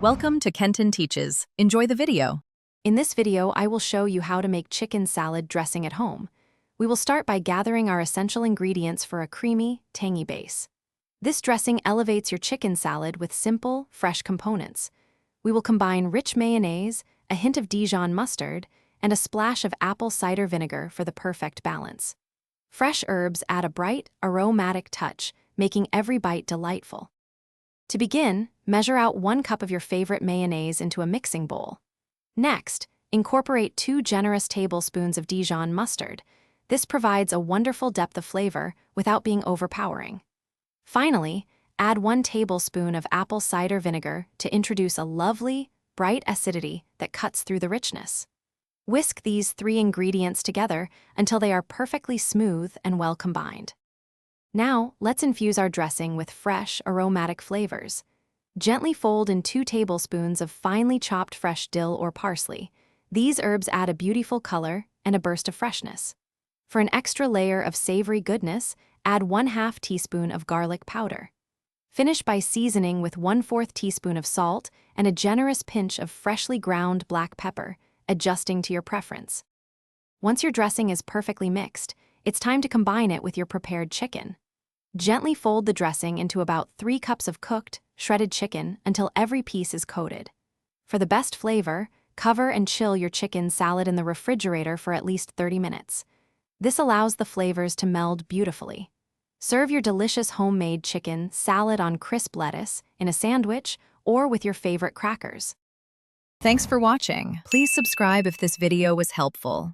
Welcome to Kenton Teaches. Enjoy the video. In this video, I will show you how to make chicken salad dressing at home. We will start by gathering our essential ingredients for a creamy, tangy base. This dressing elevates your chicken salad with simple, fresh components. We will combine rich mayonnaise, a hint of Dijon mustard, and a splash of apple cider vinegar for the perfect balance. Fresh herbs add a bright, aromatic touch, making every bite delightful. To begin, measure out 1 cup of your favorite mayonnaise into a mixing bowl. Next, incorporate 2 generous tablespoons of Dijon mustard. This provides a wonderful depth of flavor without being overpowering. Finally, add 1 tablespoon of apple cider vinegar to introduce a lovely, bright acidity that cuts through the richness. Whisk these 3 ingredients together until they are perfectly smooth and well combined. Now, let's infuse our dressing with fresh, aromatic flavors. Gently fold in 2 tablespoons of finely chopped fresh dill or parsley. These herbs add a beautiful color and a burst of freshness. For an extra layer of savory goodness, add 1/2 teaspoon of garlic powder. Finish by seasoning with 1/4 teaspoon of salt and a generous pinch of freshly ground black pepper, adjusting to your preference. Once your dressing is perfectly mixed, it's time to combine it with your prepared chicken. Gently fold the dressing into about 3 cups of cooked, shredded chicken until every piece is coated. For the best flavor, cover and chill your chicken salad in the refrigerator for at least 30 minutes. This allows the flavors to meld beautifully. Serve your delicious homemade chicken salad on crisp lettuce, in a sandwich, or with your favorite crackers. Thanks for watching. Please subscribe if this video was helpful.